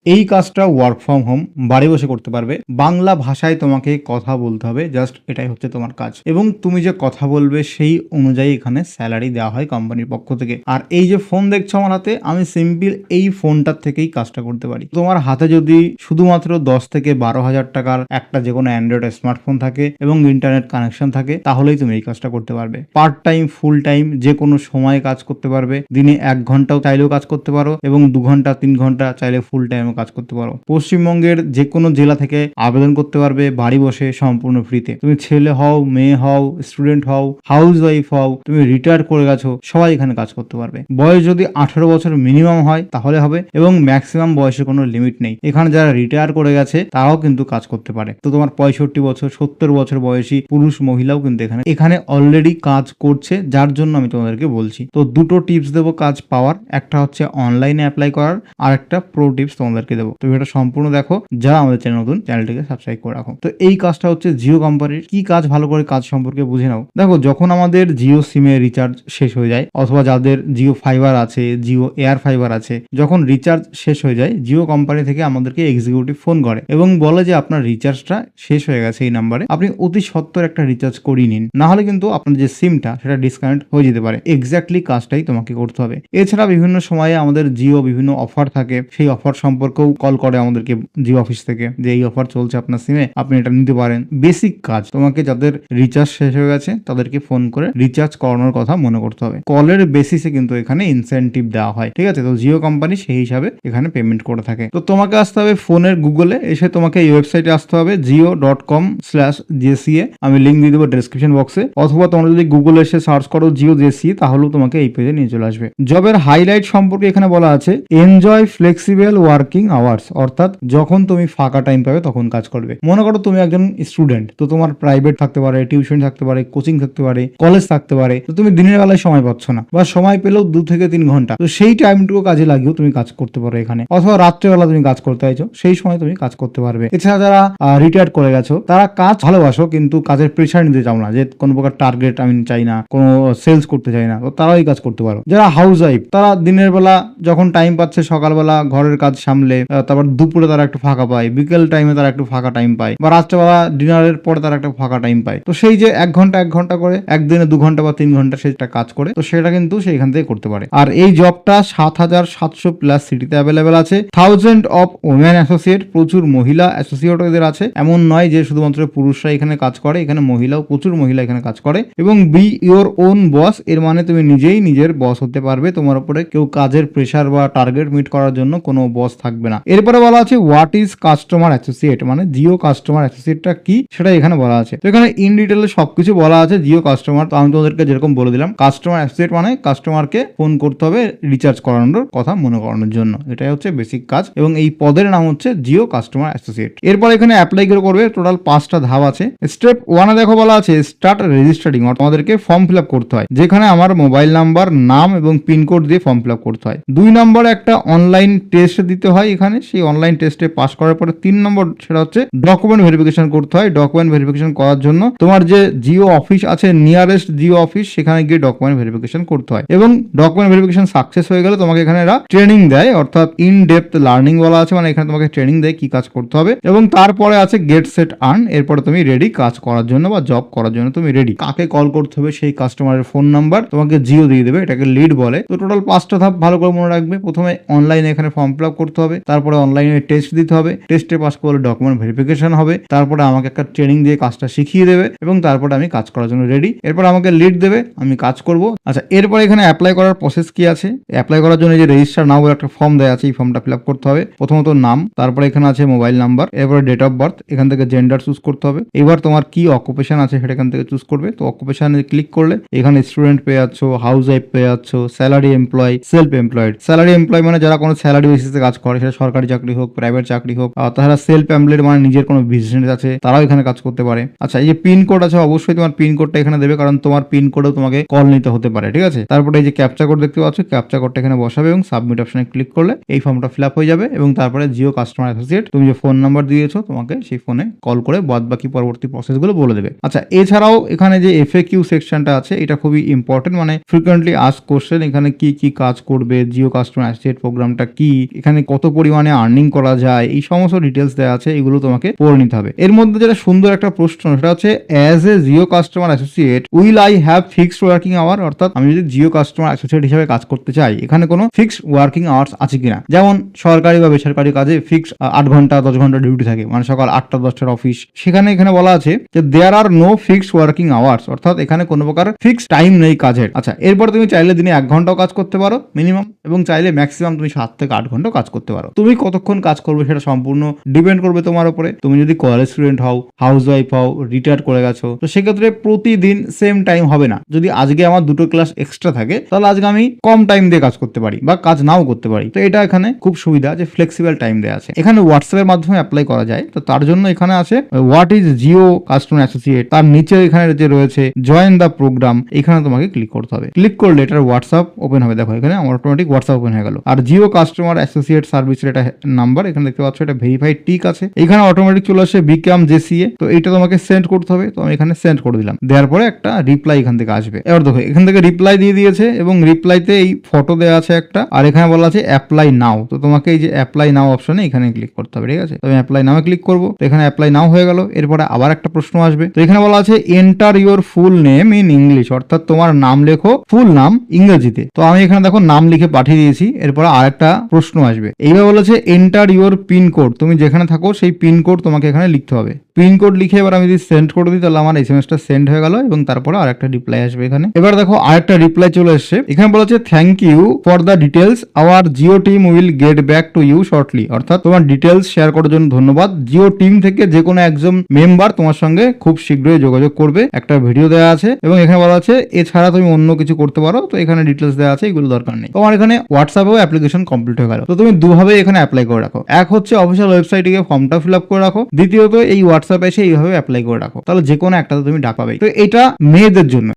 এই কাজটা work from home বাড়ি বসে করতে পারবে। বাংলা ভাষায় তোমাকে কথা বলতে হবে, জাস্ট এটাই হচ্ছে তোমার কাজ। এবং তুমি যে কথা বলবে সেই অনুযায়ী এখানে স্যালারি দেওয়া হয় কোম্পানির পক্ষ থেকে। আর এই যে ফোন দেখছো আমার হাতে, আমি সিম্পল এই ফোনটার থেকেই কাজটা করতে পারি। তোমার হাতে যদি শুধুমাত্র 10 থেকে 12 হাজার টাকার একটা যে কোনো অ্যান্ড্রয়েড স্মার্টফোন থাকে এবং ইন্টারনেট কানেকশন থাকে, তাহলেই তুমি এই কাজটা করতে পারবে। পার্ট টাইম, ফুল টাইম, যে কোনো সময়ে কাজ করতে পারবে। দিনে 1 ঘন্টাও চাইলেও কাজ করতে পারো এবং 2 ঘন্টা 3 ঘন্টা চাইলে ফুল টাইম কাজ করতে পারো। পশ্চিমবঙ্গের যে কোনো জেলা থেকে আবেদন করতে পারবে বাড়ি বসে সম্পূর্ণ ফ্রিতে। তুমি ছেলে হও, মেয়ে হও, স্টুডেন্ট হও, হাউস ওয়াইফ হও, তুমি রিটায়ার করে গেছো, সবাই এখানে কাজ করতে পারবে। বয়স যদি 18 বছর মিনিমাম হয় তাহলে হবে, এবং ম্যাক্সিমাম বয়সে কোনো লিমিট নেই। এখানে যারা রিটায়ার করে গেছে তারাও কিন্তু কাজ করতে পারে। তো তোমার 65 বছর 70 বছর বয়সী পুরুষ মহিলাও কিন্তু এখানে অলরেডি কাজ করছে, যার জন্য আমি তোমাদেরকে বলছি। তো দুটো টিপস দেবো কাজ পাওয়ার, একটা হচ্ছে অনলাইনে অ্যাপ্লাই করার, আর একটা প্রো টিপস তোমাদেরকে দেবো। তো এটা সম্পূর্ণ দেখো, যারা আমাদের চ্যানেল নতুন, চ্যানেলটিকে সাবস্ক্রাইব করে রাখো। তো এই কাজটা হচ্ছে জিও কোম্পানির। কি কাজ, ভালো করে কাজ সম্পর্কে বুঝে নাও। দেখো, যখন আমাদের জিও সিমে রিচার্জ শেষ হয়ে যায়, অথবা যাদের জিও ফাইবার আছে, জিও এয়ার ফাইবার আছে, যখন রিচার্জ শেষ হয়ে যায়, জিও কোম্পানি থেকে আমাদেরকে এক্সিকিউটিভ ফোন করে এবং বলে যে আপনার রিচার্জটা শেষ হয়ে গেছে এই নাম্বারে, আপনি অতি সত্বর একটা রিচার্জ করিয়ে নিন, না হলে কিন্তু আপনার যে সিমটা সেটা ডিসকানেক্ট হয়ে যেতে পারে। এক্স্যাক্টলি কাজটাই তোমাকে করতে হবে। এছাড়া বিভিন্ন সময়ে আমাদের জিও বিভিন্ন অফার থাকে, সেই অফার সম্পর্কেও কল করে আমাদেরকে জিও অফিস থেকে, যে এই অফার চলছে আপনার সিমে, আপনি এটা নিতে পারেন। বেসিক কাজ, তোমাকে যাদের রিচার্জ শেষ হয়ে গেছে তাদেরকে ফোন করে রিচার্জ করানোর কথা মনে করতে হবে। কলের বেসিসে কিন্তু এখানে ইনসেনটিভ দেওয়া হয়, ঠিক আছে? তো জিও কোম্পানি সেই হিসাবে এখানে পেমেন্ট করে থাকে। তো তোমাকে আসতে হবে ফোনের গুগলে, এসে তোমাকে এই ওয়েবসাইটে আসতে হবে jio.com/jca। আমি লিঙ্ক দিয়ে দেবো ডেসক্রিপশন বক্সে, অথবা তোমরা যদি গুগলে এসে সার্চ করো জিও জেসিএ, তাহলেও তোমাকে এই পেজে নিয়ে চলে আসবে। জবের হাইলাইট সম্পর্কে এখানে বলা আছে এনজয় ফ্লেক্সিবল ওয়ার্কিং আওয়ার্স, অর্থাৎ যখন তুমি ফাঁকা টাইম পাবে তখন কাজ করবে। মনে করো তুমি একজন স্টুডেন্ট, তো তোমার প্রাইভেট থাকতে পারে, টিউশন থাকতে পারে, কোচিং থাকতে পারে, কলেজ থাকতে পারে, তো তুমি দিনের বেলায় সময় পাচ্ছ না, বা সময় পেলেও 2 থেকে 3 ঘন্টা, তো সেই টাইমটুকু কাজে লাগিয়েও তুমি কাজ করতে পারো এখানে। অথবা রাত্রেবেলা তুমি কাজ করতে চাইছো, সেই সময় তুমি কাজ করতে পারবে। এছাড়া যারা রিটায়ার করে গেছো, তারা কাজ ভালোবাসো কিন্তু কাজের প্রেশার নিতে চাও না, যে কোনো প্রকার টার্গেট আমি চাই না, কোনো সেলস করতে চাই না, তো তারাও এই কাজ করতে পারো। যারা হাউস ওয়াইফ, তারা দিনের বেলা যখন টাইম পাচ্ছে, সকালবেলা ঘরের কাজ সামলে, তারপর দুপুরে তারা একটু ফাঁকা পায়, বিকেল টাইমে তারা একটু ফাঁকা টাইম পায়, বা রাত্রেবেলা ডিনারের পরে তারা একটা ফাঁকা টাইম পায়, তো সেই যে 1 ঘন্টা করে একদিনে 2 ঘন্টা বা 3 ঘন্টা সেটা কাজ করে, তো সেটা কিন্তু সেইখান থেকে করতে পারে। আর এই জবটা 7,700 প্লাস সিটিতে অ্যাভেলেবেল আছে। 1000 অফ ওমেন অ্যাসোসিয়েট, প্রচুর মহিলা অ্যাসোসিয়েট এদের আছে। এমন নয় যে শুধুমাত্র পুরুষরা এখানে কাজ করে, এখানে মহিলাও, প্রচুর মহিলা এখানে কাজ করে। এবং বি ইওর ওন বস, এর মানে তুমি নিজেই নিজের বস হতে পারবে। তোমার উপরে কেউ কাজের প্রেশার বা টার্গেট মিট করার জন্য কোনো বস থাকবে না। এরপরে বলা আছে হোয়াট ইজ কাস্টমার অ্যাসোসিয়েট, মানে জিও কাস্টমার অ্যাসোসিয়েটটা কি সেটা এখানে বলা আছে। তো এখানে ইন ডিটেলে সবকিছু বলা আছে জিও কাস্টমার। তো আমি তোমাদেরকে যেরকম বলে দিলাম, কাস্টমার অ্যাসোসিয়েট মানে কাস্টমারকে ফোন করতে হবে রিচার্জ করানোর কথা মনে করানোর জন্য। এটাই হচ্ছে বেসিক কাজ, এবং এই পদের নাম হচ্ছে জিও কাস্টমার অ্যাসোসিয়েট। এরপর এখানে অ্যাপ্লাই করবে। টোটাল 5টা ধাপ আছে। স্টেপ 1-এ দেখো বলা আছে স্টার্ট রেজিস্টারিং, অর্থাৎ আমাদেরকে ফর্ম ফিল আপ করতে হয়, যেখানে আমার মোবাইল নাম্বার, নাম এবং পিনকোড দিয়ে ফর্ম ফিল আপ করতে হয়। 2 নম্বরে একটা অনলাইন টেস্ট দিতে হয় এখানে, সেই অনলাইন টেস্টে পাস করার পরে 3 নম্বর সেটা হচ্ছে ডকুমেন্ট ভেরিফিকেশন করতে হয়। ডকুমেন্ট ভেরিফিকেশন করার জন্য তোমার যে জিও অফিস আছে, নিয়ারেস্ট জিও অফিস, সেখানে গিয়ে ডকুমেন্ট ভেরিফিকেশন করতে হয়। এবং ডকুমেন্ট ভেরিফিকেশন সাকসেস হয়ে গেলে তোমাকে এখানে এরা ট্রেনিং দেয়, অর্থাৎ ইন ডেপথ লার্নিং বলা আছে, মানে এখানে তোমাকে ট্রেনিং দেয় কি কাজ করতে হবে। এবং তারপরে আছে গেট সেট আর্ন, এরপরে তুমি রেডি কাজ করার জন্য বা জব করার জন্য তুমি রেডি। কাকে কল করতে হবে সেই কাস্টমারের ফোন নাম্বার তোমাকে জিও দিয়ে দেবে, এটাকে লিড বলে। তো টোটাল 5টা ধাপ ভালো করে মনে রাখবে। প্রথমে অনলাইনে এখানে ফর্ম ফিল আপ করতে হবে, তারপরে অনলাইনে টেস্ট দিতে হবে, টেস্টে পাস করলে ডকুমেন্ট ভেরিফিকেশন হবে, তারপরে আমাকে একটা ট্রেনিং দিয়ে কাজটা শিখিয়ে দেবে, এবং তারপরে আমি কাজ করার জন্য রেডি। এরপর আমাকে লিড দেবে, আমি কাজ করব। আচ্ছা, এরপর এখানে অ্যাপ্লাই করার প্রসেস কি আছে। অ্যাপ্লাই করার জন্য যে রেজিস্টার নাও বলে একটা ফর্ম দেওয়া আছে, এই ফর্মটা ফিল আপ করতে হবে। প্রথমত নাম, তারপরে এখানে আছে মোবাইল নাম্বার, এরপরে ডেট অফ বার্থ, এখান থেকে জেন্ডার চুজ করতে হবে। এবার তোমার কি অকুপেশন আছে সেটা এখান থেকে চুজ করবে। তো অকুপেশনে ক্লিক করলে এখানে স্টুডেন্ট পেয়ে যাচ্ছ, হাউস ওয়াইফ পেয়ে যাচ্ছ, salary employ, self employed. Salary employ মানে যারা কোনো স্যালারি বেসিসে কাজ করে, সেটা সরকারি চাকরি হোক, প্রাইভেট চাকরি হোক। তাছাড়া সেলফ এমপ্লয়েড মানে নিজের কোনো বিজনেস আছে, তারাও এখানে কাজ করতে পারে। আচ্ছা, এই যে পিন কোড আছে, অবশ্যই তোমার পিন কোডটা এখানে দেবে, কারণ তোমার পিন কোডেও তোমাকে কল নিতে হতে পারে, ঠিক আছে? তারপরে এই যে ক্যাপচা কোড দেখতে পাচ্ছ, ক্যাপচা কোডটা এখানে বসাবে এবং সাবমিট অপশনে ক্লিক করলে এই ফর্মটা ফিল আপ হয়ে যাবে। এবং তারপরে জিও কাস্টমার অ্যাসোসিয়েট তুমি যে ফোন নাম্বার দিয়েছো, তোমাকে সেই ফোনে কল করে বাদ বাকি পরবর্তী প্রসেসগুলো বলে দেবে। আচ্ছা, এছাড়াও এখানে যে এফএকিউ সেকশনটা আছে, এটা খুবই ইম্পর্টেন্ট, মানে ফ্রিকোয়েন্টলি আস্ক কোশ্চেন। এখানে কি কি কাজ করবে, জিও কাস্টমার অ্যাসোসিয়েট প্রোগ্রামটা কি, এখানে কত পরিমাণে আর্নিং করা যায়, এই সমস্ত ডিটেলস দেওয়া আছে, এগুলো তোমাকে পড়ে নিতে হবে। এর মধ্যে যেটা সুন্দর একটা প্রশ্ন, সেটা হচ্ছে as a Jio customer associate will I have fixed working hour, অর্থাৎ আমি যদি জিও কাস্টমার অ্যাসোসিয়েট হিসেবে কাজ করতে চাই, এখানে কোনো ফিক্সড ওয়ার্কিং আওয়ার্স আছে কিনা। যেমন সরকারি বা বেসরকারি কাজে ফিক্সড 8 ঘন্টা 10 ঘন্টা ডিউটি থাকে, মানে সকাল 8টা 10টার অফিস, সেখানে এখানে বলা আছে যে দেয়ার আর নো ফিক্সড ওয়ার্কিং আওয়ার্স, অর্থাৎ এখানে কোনো প্রকার ফিক্সড টাইম নেই কাজের। আচ্ছা, এরপর তুমি চাইলে দিনে 1 ঘন্টাও কাজ করতে পারো মিনিমাম, এবং চাইলে ম্যাক্সিমাম তুমি 7 থেকে 8 ঘন্টা কাজ করতে পারো। তুমি কতক্ষণ কাজ করবে সেটা সম্পূর্ণ ডিপেন্ড করবে তোমার উপরে। তুমি যদি কলেজ স্টুডেন্ট হও, হাউস ওয়াইফ হও, রিটায়ার করে গেছো, তো সেক্ষেত্রে প্রতিদিন সেম টাইম হবে না। যদি আজকে আমার 2টো ক্লাস এক্সট্রা থাকে, তাহলে আজকে আমি কম টাইম দিয়ে কাজ করতে পারি বা কাজ নাও করতে পারি। তো এটা এখানে খুব সুবিধা যে ফ্লেক্সিবল টাইম দেওয়া আছে। এখানে হোয়াটসঅ্যাপের মাধ্যমে অ্যাপ্লাই করা যায়, তো তার জন্য এখানে আছে what is Jio customer associate, তার নিচে এখানে যে রয়েছে জয়েন দ্য প্রোগ্রাম, এখানে তোমাকে ক্লিক করতে হবে। ক্লিক করলে এটার হোয়াটসঅ্যাপ ওপেন হবে। দেখো এখানে আমার অটোমেটিক হোয়াটসঅ্যাপ ওপেন হয়ে গেল। আর জিও কাস্টমার অ্যাসোসিয়েট সার্ভিসের এটা নাম্বার এখানে দেখতে পাচ্ছ, এটা ভেরিফাইড টিক আছে। এখানে অটোমেটিক চলে আসে বিকাম জেসিএ, তো এটা তোমাকে সেন্ড করতে হবে। তো আমি এখানে সেন্ড করে দিলাম, দেওয়ার পরে একটা রিপ্লাই এখান থেকে আসবে। এবার দেখো এখান থেকে রিপ্লাই দিয়ে দিয়েছে, এবং রিপ্লাইতে এই ফটো দেওয়া আছে একটা, আর এখানে বলা আছে অ্যাপ্লাই নাও। তো তোমাকে এই যে অ্যাপ্লাই নাও অপশনে এখানে ক্লিক করতে হবে, ঠিক আছে। তো আমি অ্যাপ্লাই নাও ক্লিক করবো, তো এখানে অ্যাপ্লাই নাও হয়ে গেল। এরপরে আবার একটা প্রশ্ন আসবে, তো এখানে বলা আছে enter your full name in English, অর্থাৎ তোমার নাম লেখো, ফুল নাম ইংরেজিতে। তো আমি এখানে দেখো নাম লিখে পাঠিয়ে দিয়েছি। এরপরে আরেকটা প্রশ্ন আসবে, এইভাবে বলেছে এন্টার ইউর পিন কোড, তুমি যেখানে থাকো সেই পিন কোড তোমাকে এখানে লিখতে হবে। পিন কোড লিখে এবার আমি যদি সেন্ড করে দিই, তাহলে আমার এসএমএসটা সেন্ড হয়ে গেল, এবং তারপরে আরেকটা রিপ্লাই আসবে এখানে। এবার দেখো আরেকটা রিপ্লাই চলে এসেছে, এখানে বলা আছে thank you for the details, our Jio team will get back to you shortly, অর্থাৎ তোমার ডিটেলস শেয়ার করার জন্য ধন্যবাদ। জিও টিম থেকে যে কোনো একজন মেম্বার তোমার সঙ্গে খুব শীঘ্রই যোগাযোগ করবে। একটা ভিডিও দেওয়া আছে, এবং এখানে বলা আছে এছাড়া তুমি অন্য কিছু করতে পারো। তো এখানে ডিটেলস দেওয়া আছে, এগুলো দরকার নেই। তোমার এখানে হোয়াটসঅ্যাপেও অ্যাপ্লিকেশন কমপ্লিট হয়ে গেল। তো তুমি দুভাবে এখানে অ্যাপ্লাই করে রাখো, এক হচ্ছে অফিসিয়াল ওয়েবসাইটে গিয়ে ফর্মটা ফিল আপ করে রাখো, দ্বিতীয়ত এই হোয়াটসঅ্যাপে এসে এইভাবে অ্যাপ্লাই করে রাখো, তাহলে যে কোনো একটাতে তুমি ডাক পাবে। তো এটা মেয়েদের জন্য,